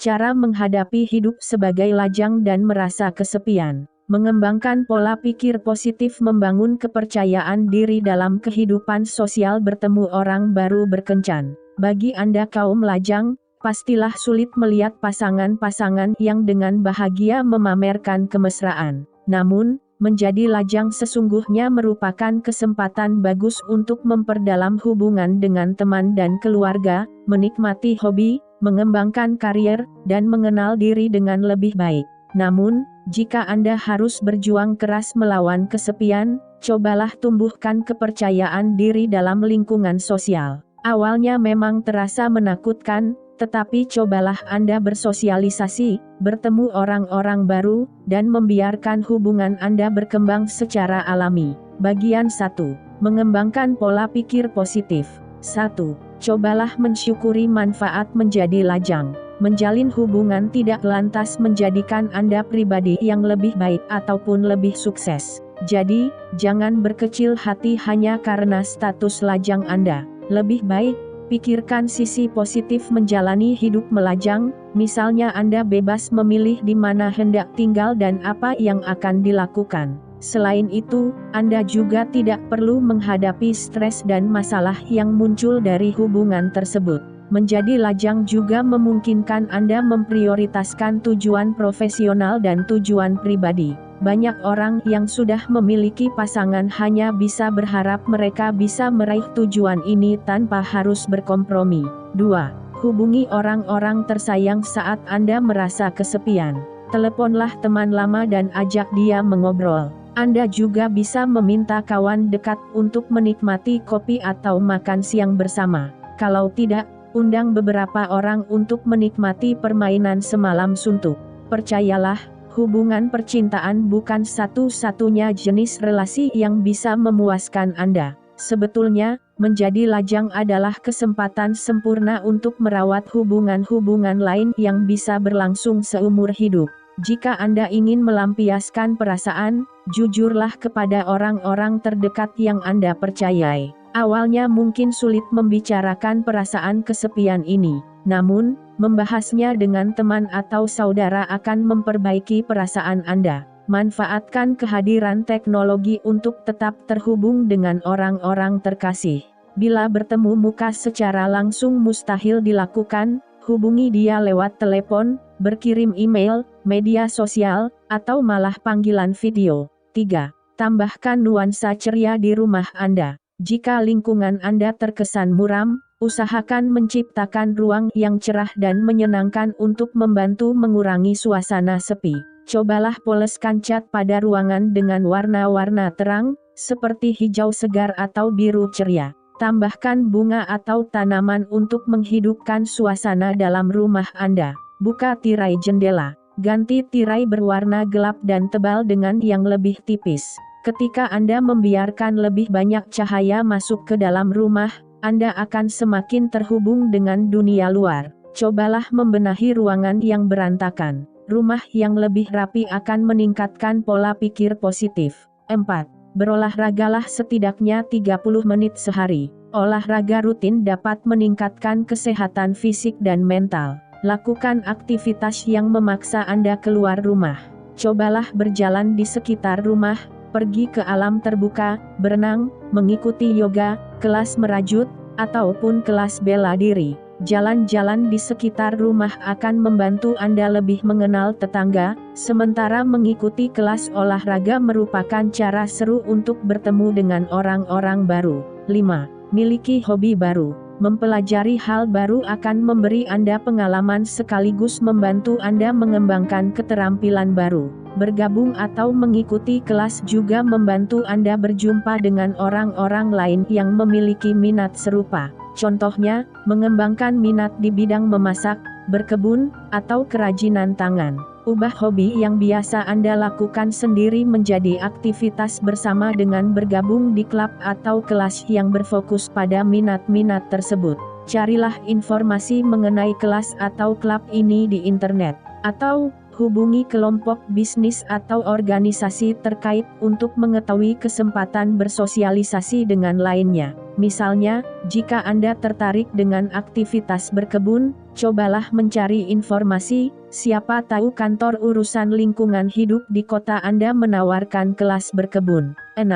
Cara menghadapi hidup sebagai lajang dan merasa kesepian. Mengembangkan pola pikir positif membangun kepercayaan diri dalam kehidupan sosial bertemu orang baru berkencan. Bagi Anda kaum lajang, pastilah sulit melihat pasangan-pasangan yang dengan bahagia memamerkan kemesraan. Namun, menjadi lajang sesungguhnya merupakan kesempatan bagus untuk memperdalam hubungan dengan teman dan keluarga, menikmati hobi, mengembangkan karier, dan mengenal diri dengan lebih baik. Namun, jika Anda harus berjuang keras melawan kesepian, cobalah tumbuhkan kepercayaan diri dalam lingkungan sosial. Awalnya memang terasa menakutkan, tetapi cobalah Anda bersosialisasi, bertemu orang-orang baru, dan membiarkan hubungan Anda berkembang secara alami. Bagian 1. Mengembangkan pola pikir positif. 1. Cobalah mensyukuri manfaat menjadi lajang. Menjalin hubungan tidak lantas menjadikan Anda pribadi yang lebih baik ataupun lebih sukses. Jadi, jangan berkecil hati hanya karena status lajang Anda. Lebih baik, pikirkan sisi positif menjalani hidup melajang, misalnya Anda bebas memilih di mana hendak tinggal dan apa yang akan dilakukan. Selain itu, Anda juga tidak perlu menghadapi stres dan masalah yang muncul dari hubungan tersebut. Menjadi lajang juga memungkinkan Anda memprioritaskan tujuan profesional dan tujuan pribadi. Banyak orang yang sudah memiliki pasangan hanya bisa berharap mereka bisa meraih tujuan ini tanpa harus berkompromi. 2. Hubungi orang-orang tersayang saat Anda merasa kesepian. Teleponlah teman lama dan ajak dia mengobrol. Anda juga bisa meminta kawan dekat untuk menikmati kopi atau makan siang bersama. Kalau tidak, undang beberapa orang untuk menikmati permainan semalam suntuk. Percayalah, hubungan percintaan bukan satu-satunya jenis relasi yang bisa memuaskan Anda. Sebetulnya, menjadi lajang adalah kesempatan sempurna untuk merawat hubungan-hubungan lain yang bisa berlangsung seumur hidup. Jika Anda ingin melampiaskan perasaan, jujurlah kepada orang-orang terdekat yang Anda percayai. Awalnya mungkin sulit membicarakan perasaan kesepian ini, namun, membahasnya dengan teman atau saudara akan memperbaiki perasaan Anda. Manfaatkan kehadiran teknologi untuk tetap terhubung dengan orang-orang terkasih. Bila bertemu muka secara langsung mustahil dilakukan, hubungi dia lewat telepon, berkirim email, media sosial, atau malah panggilan video. 3. Tambahkan nuansa ceria di rumah Anda. Jika lingkungan Anda terkesan muram, usahakan menciptakan ruang yang cerah dan menyenangkan untuk membantu mengurangi suasana sepi. Cobalah poleskan cat pada ruangan dengan warna-warna terang, seperti hijau segar atau biru ceria. Tambahkan bunga atau tanaman untuk menghidupkan suasana dalam rumah Anda. Buka tirai jendela. Ganti tirai berwarna gelap dan tebal dengan yang lebih tipis. Ketika Anda membiarkan lebih banyak cahaya masuk ke dalam rumah, Anda akan semakin terhubung dengan dunia luar. Cobalah membenahi ruangan yang berantakan. Rumah yang lebih rapi akan meningkatkan pola pikir positif. 4. Berolahragalah setidaknya 30 menit sehari. Olahraga rutin dapat meningkatkan kesehatan fisik dan mental. Lakukan aktivitas yang memaksa Anda keluar rumah. Cobalah berjalan di sekitar rumah, pergi ke alam terbuka, berenang, mengikuti yoga, kelas merajut, ataupun kelas bela diri. Jalan-jalan di sekitar rumah akan membantu Anda lebih mengenal tetangga, sementara mengikuti kelas olahraga merupakan cara seru untuk bertemu dengan orang-orang baru. 5. Miliki hobi baru. Mempelajari hal baru akan memberi Anda pengalaman sekaligus membantu Anda mengembangkan keterampilan baru. Bergabung atau mengikuti kelas juga membantu Anda berjumpa dengan orang-orang lain yang memiliki minat serupa. Contohnya, mengembangkan minat di bidang memasak, berkebun, atau kerajinan tangan. Ubah hobi yang biasa Anda lakukan sendiri menjadi aktivitas bersama dengan bergabung di klub atau kelas yang berfokus pada minat-minat tersebut. Carilah informasi mengenai kelas atau klub ini di internet, atau hubungi kelompok bisnis atau organisasi terkait untuk mengetahui kesempatan bersosialisasi dengan lainnya. Misalnya, jika Anda tertarik dengan aktivitas berkebun, cobalah mencari informasi, siapa tahu kantor urusan lingkungan hidup di kota Anda menawarkan kelas berkebun. 6.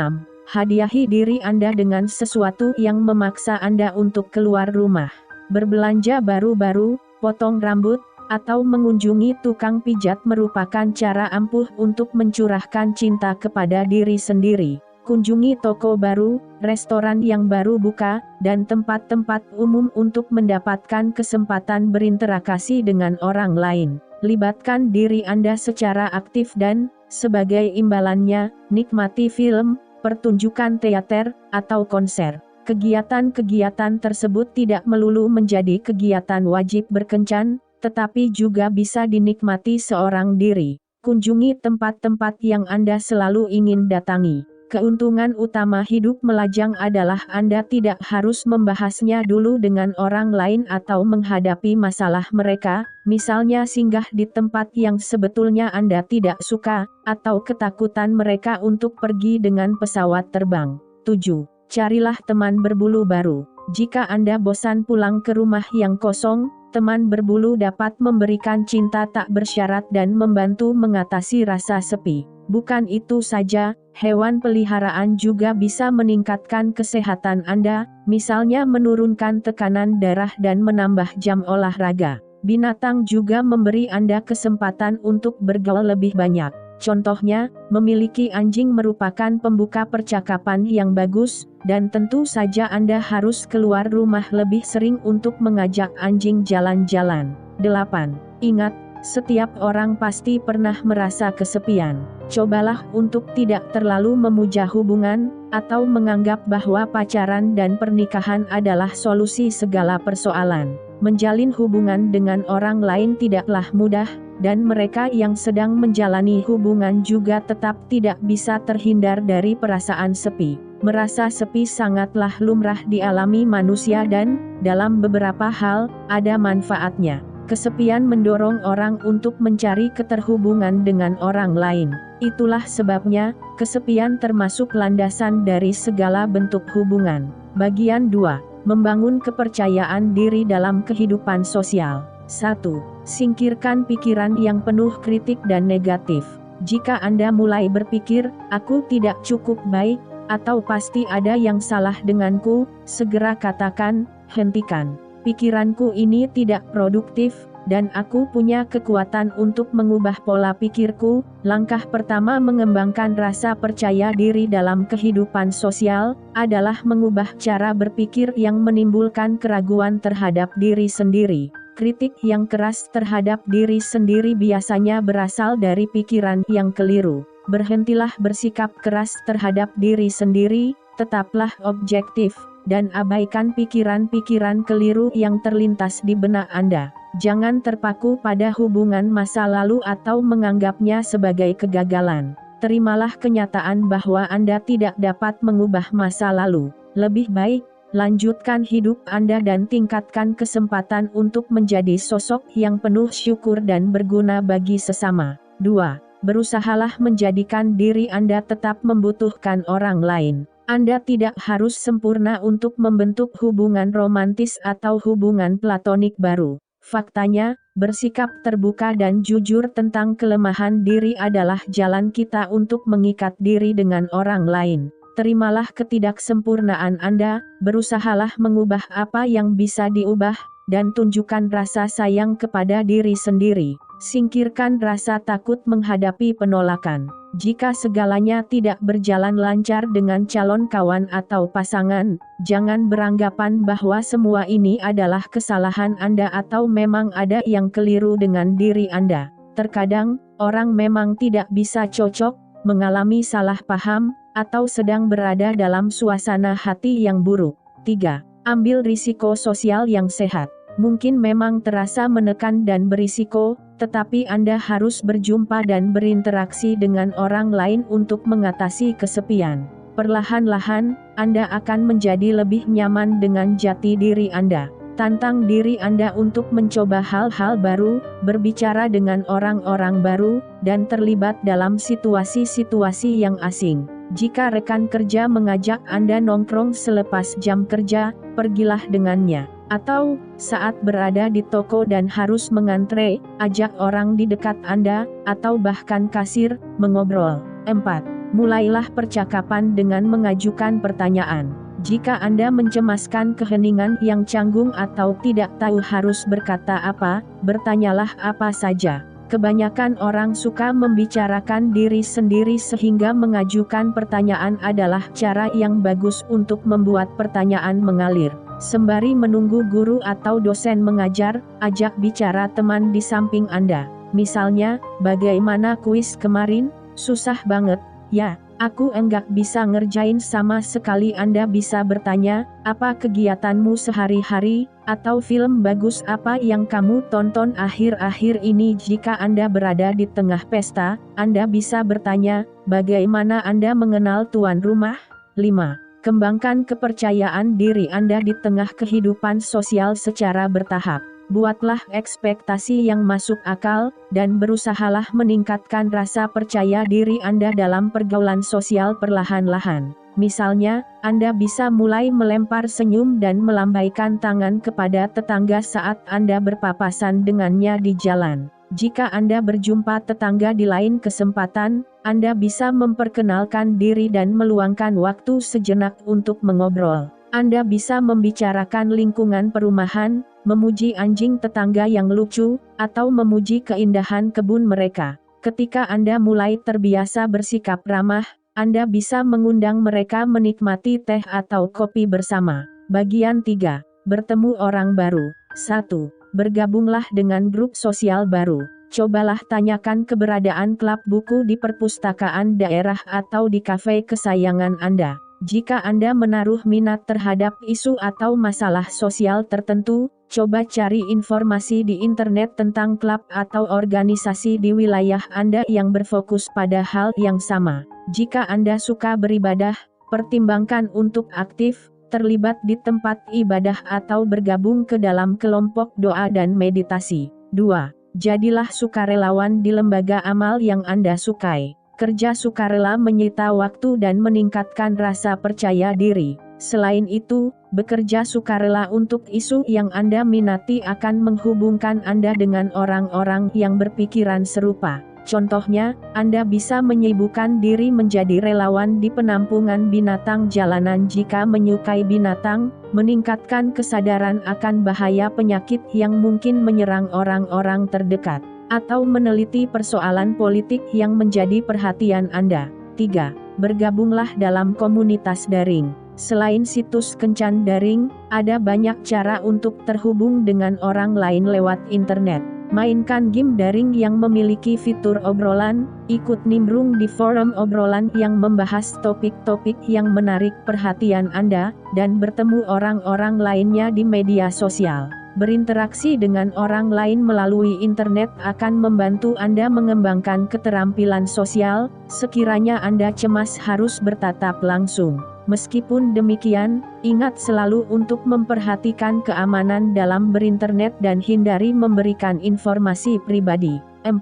Hadiahi diri Anda dengan sesuatu yang memaksa Anda untuk keluar rumah. Berbelanja baru-baru, potong rambut, atau mengunjungi tukang pijat merupakan cara ampuh untuk mencurahkan cinta kepada diri sendiri. Kunjungi toko baru, restoran yang baru buka, dan tempat-tempat umum untuk mendapatkan kesempatan berinteraksi dengan orang lain. Libatkan diri Anda secara aktif dan, sebagai imbalannya, nikmati film, pertunjukan teater, atau konser. Kegiatan-kegiatan tersebut tidak melulu menjadi kegiatan wajib berkencan, tetapi juga bisa dinikmati seorang diri. Kunjungi tempat-tempat yang Anda selalu ingin datangi. Keuntungan utama hidup melajang adalah Anda tidak harus membahasnya dulu dengan orang lain atau menghadapi masalah mereka, misalnya singgah di tempat yang sebetulnya Anda tidak suka, atau ketakutan mereka untuk pergi dengan pesawat terbang. 7. Carilah teman berbulu baru. Jika Anda bosan pulang ke rumah yang kosong, teman berbulu dapat memberikan cinta tak bersyarat dan membantu mengatasi rasa sepi. Bukan itu saja, hewan peliharaan juga bisa meningkatkan kesehatan Anda, misalnya menurunkan tekanan darah dan menambah jam olahraga. Binatang juga memberi Anda kesempatan untuk bergaul lebih banyak. Contohnya, memiliki anjing merupakan pembuka percakapan yang bagus, dan tentu saja Anda harus keluar rumah lebih sering untuk mengajak anjing jalan-jalan. 8. Ingat, setiap orang pasti pernah merasa kesepian. Cobalah untuk tidak terlalu memuja hubungan, atau menganggap bahwa pacaran dan pernikahan adalah solusi segala persoalan. Menjalin hubungan dengan orang lain tidaklah mudah, dan mereka yang sedang menjalani hubungan juga tetap tidak bisa terhindar dari perasaan sepi. Merasa sepi sangatlah lumrah dialami manusia dan, dalam beberapa hal, ada manfaatnya. Kesepian mendorong orang untuk mencari keterhubungan dengan orang lain. Itulah sebabnya, kesepian termasuk landasan dari segala bentuk hubungan. Bagian 2. Membangun kepercayaan diri dalam kehidupan sosial. 1. Singkirkan pikiran yang penuh kritik dan negatif. Jika Anda mulai berpikir, aku tidak cukup baik, atau pasti ada yang salah denganku, segera katakan, hentikan. Pikiranku ini tidak produktif, dan aku punya kekuatan untuk mengubah pola pikirku. Langkah pertama mengembangkan rasa percaya diri dalam kehidupan sosial, adalah mengubah cara berpikir yang menimbulkan keraguan terhadap diri sendiri. Kritik yang keras terhadap diri sendiri biasanya berasal dari pikiran yang keliru. Berhentilah bersikap keras terhadap diri sendiri, tetaplah objektif, dan abaikan pikiran-pikiran keliru yang terlintas di benak Anda. Jangan terpaku pada hubungan masa lalu atau menganggapnya sebagai kegagalan. Terimalah kenyataan bahwa Anda tidak dapat mengubah masa lalu. Lebih baik, lanjutkan hidup Anda dan tingkatkan kesempatan untuk menjadi sosok yang penuh syukur dan berguna bagi sesama. 2. Berusahalah menjadikan diri Anda tetap membutuhkan orang lain. Anda tidak harus sempurna untuk membentuk hubungan romantis atau hubungan platonik baru. Faktanya, bersikap terbuka dan jujur tentang kelemahan diri adalah jalan kita untuk mengikat diri dengan orang lain. Terimalah ketidaksempurnaan Anda, berusahalah mengubah apa yang bisa diubah, dan tunjukkan rasa sayang kepada diri sendiri. Singkirkan rasa takut menghadapi penolakan. Jika segalanya tidak berjalan lancar dengan calon kawan atau pasangan, jangan beranggapan bahwa semua ini adalah kesalahan Anda atau memang ada yang keliru dengan diri Anda. Terkadang, orang memang tidak bisa cocok, mengalami salah paham, atau sedang berada dalam suasana hati yang buruk. 3. Ambil risiko sosial yang sehat. Mungkin memang terasa menekan dan berisiko, tetapi Anda harus berjumpa dan berinteraksi dengan orang lain untuk mengatasi kesepian. Perlahan-lahan, Anda akan menjadi lebih nyaman dengan jati diri Anda. Tantang diri Anda untuk mencoba hal-hal baru, berbicara dengan orang-orang baru, dan terlibat dalam situasi-situasi yang asing. Jika rekan kerja mengajak Anda nongkrong selepas jam kerja, pergilah dengannya. Atau, saat berada di toko dan harus mengantre, ajak orang di dekat Anda, atau bahkan kasir, mengobrol. 4. Mulailah percakapan dengan mengajukan pertanyaan. Jika Anda mencemaskan keheningan yang canggung atau tidak tahu harus berkata apa, bertanyalah apa saja. Kebanyakan orang suka membicarakan diri sendiri sehingga mengajukan pertanyaan adalah cara yang bagus untuk membuat pertanyaan mengalir. Sembari menunggu guru atau dosen mengajar, ajak bicara teman di samping Anda. Misalnya, bagaimana kuis kemarin? Susah banget, ya. Aku enggak bisa ngerjain sama sekali. Anda bisa bertanya, apa kegiatanmu sehari-hari, atau film bagus apa yang kamu tonton akhir-akhir ini. Jika Anda berada di tengah pesta, Anda bisa bertanya, bagaimana Anda mengenal tuan rumah? 5. Kembangkan kepercayaan diri Anda di tengah kehidupan sosial secara bertahap. Buatlah ekspektasi yang masuk akal, dan berusahalah meningkatkan rasa percaya diri Anda dalam pergaulan sosial perlahan-lahan. Misalnya, Anda bisa mulai melempar senyum dan melambaikan tangan kepada tetangga saat Anda berpapasan dengannya di jalan. Jika Anda berjumpa tetangga di lain kesempatan, Anda bisa memperkenalkan diri dan meluangkan waktu sejenak untuk mengobrol. Anda bisa membicarakan lingkungan perumahan, memuji anjing tetangga yang lucu, atau memuji keindahan kebun mereka. Ketika Anda mulai terbiasa bersikap ramah, Anda bisa mengundang mereka menikmati teh atau kopi bersama. Bagian 3. Bertemu orang baru. 1. Bergabunglah dengan grup sosial baru. Cobalah tanyakan keberadaan klub buku di perpustakaan daerah atau di kafe kesayangan Anda. Jika Anda menaruh minat terhadap isu atau masalah sosial tertentu, coba cari informasi di internet tentang klub atau organisasi di wilayah Anda yang berfokus pada hal yang sama. Jika Anda suka beribadah, pertimbangkan untuk aktif, terlibat di tempat ibadah atau bergabung ke dalam kelompok doa dan meditasi. 2. Jadilah sukarelawan di lembaga amal yang Anda sukai. Kerja sukarela menyita waktu dan meningkatkan rasa percaya diri. Selain itu, bekerja sukarela untuk isu yang Anda minati akan menghubungkan Anda dengan orang-orang yang berpikiran serupa. Contohnya, Anda bisa menyibukkan diri menjadi relawan di penampungan binatang jalanan jika menyukai binatang, meningkatkan kesadaran akan bahaya penyakit yang mungkin menyerang orang-orang terdekat, atau meneliti persoalan politik yang menjadi perhatian Anda. 3. Bergabunglah dalam komunitas daring. Selain situs kencan daring, ada banyak cara untuk terhubung dengan orang lain lewat internet. Mainkan game daring yang memiliki fitur obrolan, ikut nimbrung di forum obrolan yang membahas topik-topik yang menarik perhatian Anda, dan bertemu orang-orang lainnya di media sosial. Berinteraksi dengan orang lain melalui internet akan membantu Anda mengembangkan keterampilan sosial, sekiranya Anda cemas harus bertatap langsung. Meskipun demikian, ingat selalu untuk memperhatikan keamanan dalam berinternet dan hindari memberikan informasi pribadi. 4.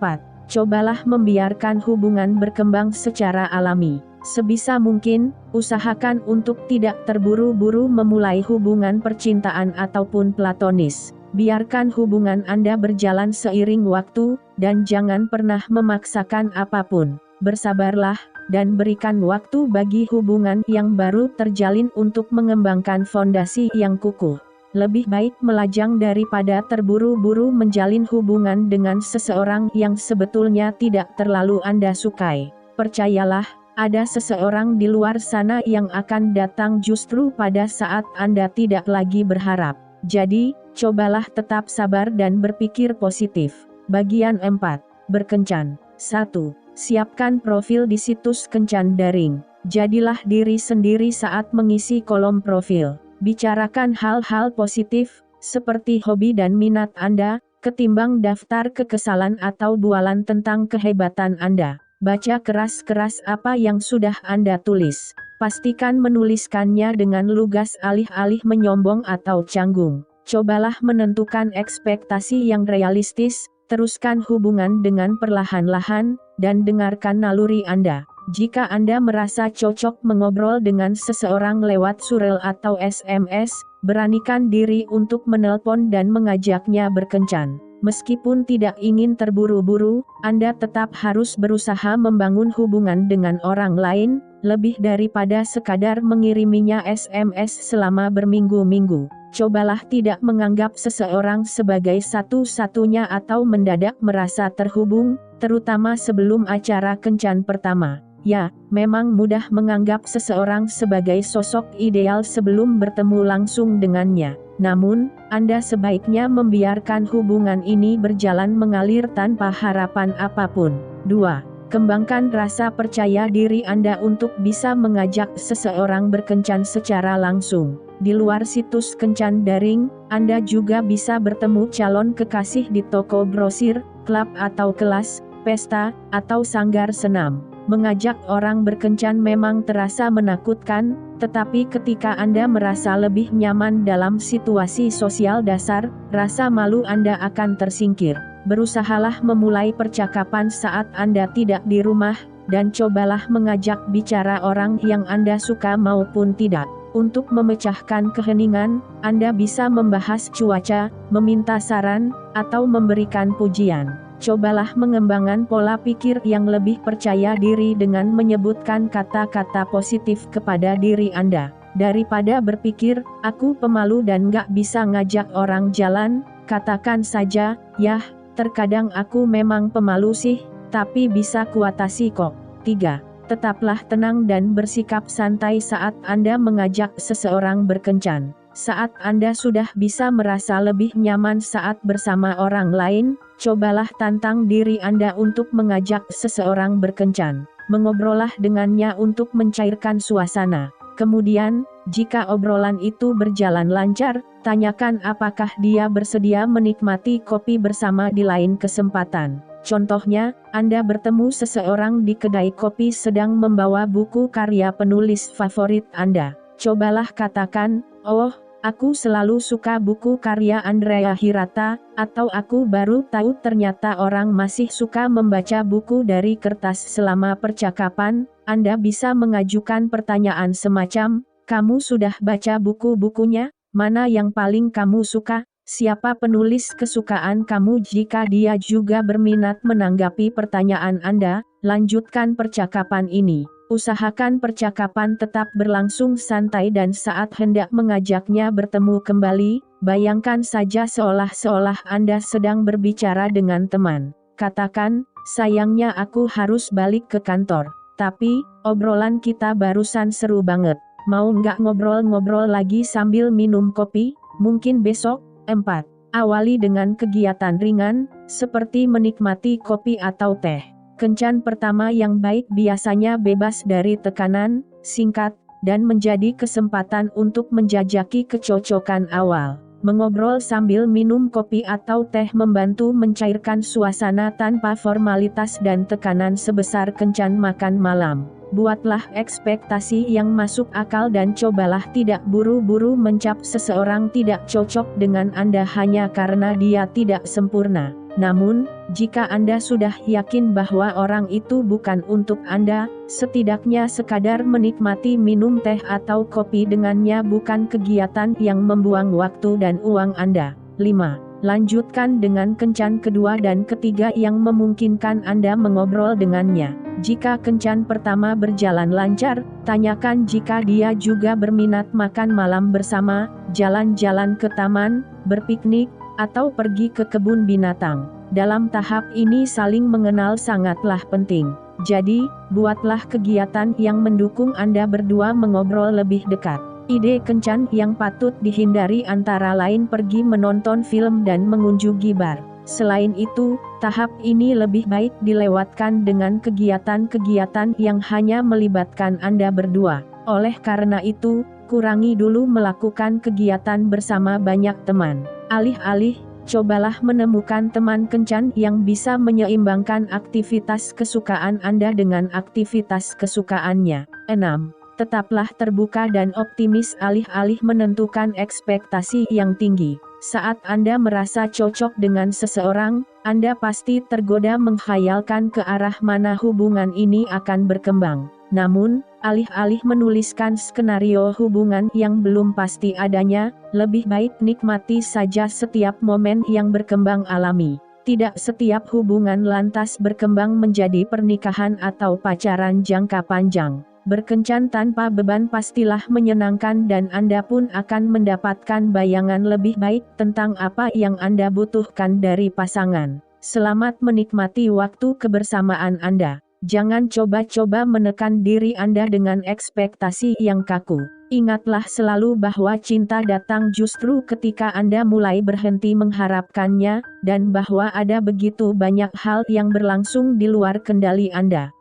Cobalah membiarkan hubungan berkembang secara alami. Sebisa mungkin, usahakan untuk tidak terburu-buru memulai hubungan percintaan ataupun platonis. Biarkan hubungan Anda berjalan seiring waktu, dan jangan pernah memaksakan apapun. Bersabarlah, dan berikan waktu bagi hubungan yang baru terjalin untuk mengembangkan fondasi yang kukuh. Lebih baik melajang daripada terburu-buru menjalin hubungan dengan seseorang yang sebetulnya tidak terlalu Anda sukai. Percayalah, ada seseorang di luar sana yang akan datang justru pada saat Anda tidak lagi berharap. Jadi, cobalah tetap sabar dan berpikir positif. Bagian 4. Berkencan. 1. Siapkan profil di situs kencan daring. Jadilah diri sendiri saat mengisi kolom profil. Bicarakan hal-hal positif, seperti hobi dan minat Anda, ketimbang daftar kekesalan atau bualan tentang kehebatan Anda. Baca keras-keras apa yang sudah Anda tulis. Pastikan menuliskannya dengan lugas alih-alih menyombong atau canggung. Cobalah menentukan ekspektasi yang realistis, teruskan hubungan dengan perlahan-lahan, dan dengarkan naluri Anda. Jika Anda merasa cocok mengobrol dengan seseorang lewat surel atau SMS, beranikan diri untuk menelpon dan mengajaknya berkencan. Meskipun tidak ingin terburu-buru, Anda tetap harus berusaha membangun hubungan dengan orang lain, lebih daripada sekadar mengiriminya SMS selama berminggu-minggu. Cobalah tidak menganggap seseorang sebagai satu-satunya atau mendadak merasa terhubung, terutama sebelum acara kencan pertama. Ya, memang mudah menganggap seseorang sebagai sosok ideal sebelum bertemu langsung dengannya. Namun, Anda sebaiknya membiarkan hubungan ini berjalan mengalir tanpa harapan apapun. 2. Kembangkan rasa percaya diri Anda untuk bisa mengajak seseorang berkencan secara langsung. Di luar situs kencan daring, Anda juga bisa bertemu calon kekasih di toko grosir, klub atau kelas, pesta, atau sanggar senam. Mengajak orang berkencan memang terasa menakutkan, tetapi ketika Anda merasa lebih nyaman dalam situasi sosial dasar, rasa malu Anda akan tersingkir. Berusahalah memulai percakapan saat Anda tidak di rumah, dan cobalah mengajak bicara orang yang Anda suka maupun tidak. Untuk memecahkan keheningan, Anda bisa membahas cuaca, meminta saran, atau memberikan pujian. Cobalah mengembangkan pola pikir yang lebih percaya diri dengan menyebutkan kata-kata positif kepada diri Anda. Daripada berpikir, aku pemalu dan gak bisa ngajak orang jalan, katakan saja, yah, terkadang aku memang pemalu sih, tapi bisa kuatasi kok. 3. Tetaplah tenang dan bersikap santai saat Anda mengajak seseorang berkencan. Saat Anda sudah bisa merasa lebih nyaman saat bersama orang lain, cobalah tantang diri Anda untuk mengajak seseorang berkencan. Mengobrollah dengannya untuk mencairkan suasana. Kemudian, jika obrolan itu berjalan lancar, tanyakan apakah dia bersedia menikmati kopi bersama di lain kesempatan. Contohnya, Anda bertemu seseorang di kedai kopi sedang membawa buku karya penulis favorit Anda. Cobalah katakan, "Oh, aku selalu suka buku karya Andrea Hirata," atau "aku baru tahu ternyata orang masih suka membaca buku dari kertas." Selama percakapan, Anda bisa mengajukan pertanyaan semacam, "Kamu sudah baca buku-bukunya? Mana yang paling kamu suka? Siapa penulis kesukaan kamu?" Jika dia juga berminat menanggapi pertanyaan Anda, lanjutkan percakapan ini. Usahakan percakapan tetap berlangsung santai dan saat hendak mengajaknya bertemu kembali, bayangkan saja seolah-olah Anda sedang berbicara dengan teman. Katakan, "Sayangnya aku harus balik ke kantor. Tapi, obrolan kita barusan seru banget. Mau nggak ngobrol-ngobrol lagi sambil minum kopi? Mungkin besok?" 4. Awali dengan kegiatan ringan, seperti menikmati kopi atau teh. Kencan pertama yang baik biasanya bebas dari tekanan, singkat, dan menjadi kesempatan untuk menjajaki kecocokan awal. Mengobrol sambil minum kopi atau teh membantu mencairkan suasana tanpa formalitas dan tekanan sebesar kencan makan malam. Buatlah ekspektasi yang masuk akal dan cobalah tidak buru-buru mencap seseorang tidak cocok dengan Anda hanya karena dia tidak sempurna. Namun, jika Anda sudah yakin bahwa orang itu bukan untuk Anda, setidaknya sekadar menikmati minum teh atau kopi dengannya bukan kegiatan yang membuang waktu dan uang Anda. 5. Lanjutkan dengan kencan kedua dan ketiga yang memungkinkan Anda mengobrol dengannya. Jika kencan pertama berjalan lancar, tanyakan jika dia juga berminat makan malam bersama, jalan-jalan ke taman, berpiknik, atau pergi ke kebun binatang. Dalam tahap ini saling mengenal sangatlah penting. Jadi, buatlah kegiatan yang mendukung Anda berdua mengobrol lebih dekat. Ide kencan yang patut dihindari antara lain pergi menonton film dan mengunjungi bar. Selain itu, tahap ini lebih baik dilewatkan dengan kegiatan-kegiatan yang hanya melibatkan Anda berdua. Oleh karena itu, kurangi dulu melakukan kegiatan bersama banyak teman. Alih-alih, cobalah menemukan teman kencan yang bisa menyeimbangkan aktivitas kesukaan Anda dengan aktivitas kesukaannya. 6. Tetaplah terbuka dan optimis alih-alih menentukan ekspektasi yang tinggi. Saat Anda merasa cocok dengan seseorang, Anda pasti tergoda menghayalkan ke arah mana hubungan ini akan berkembang. Namun, alih-alih menuliskan skenario hubungan yang belum pasti adanya, lebih baik nikmati saja setiap momen yang berkembang alami. Tidak setiap hubungan lantas berkembang menjadi pernikahan atau pacaran jangka panjang. Berkencan tanpa beban pastilah menyenangkan dan Anda pun akan mendapatkan bayangan lebih baik tentang apa yang Anda butuhkan dari pasangan. Selamat menikmati waktu kebersamaan Anda. Jangan coba-coba menekan diri Anda dengan ekspektasi yang kaku. Ingatlah selalu bahwa cinta datang justru ketika Anda mulai berhenti mengharapkannya, dan bahwa ada begitu banyak hal yang berlangsung di luar kendali Anda.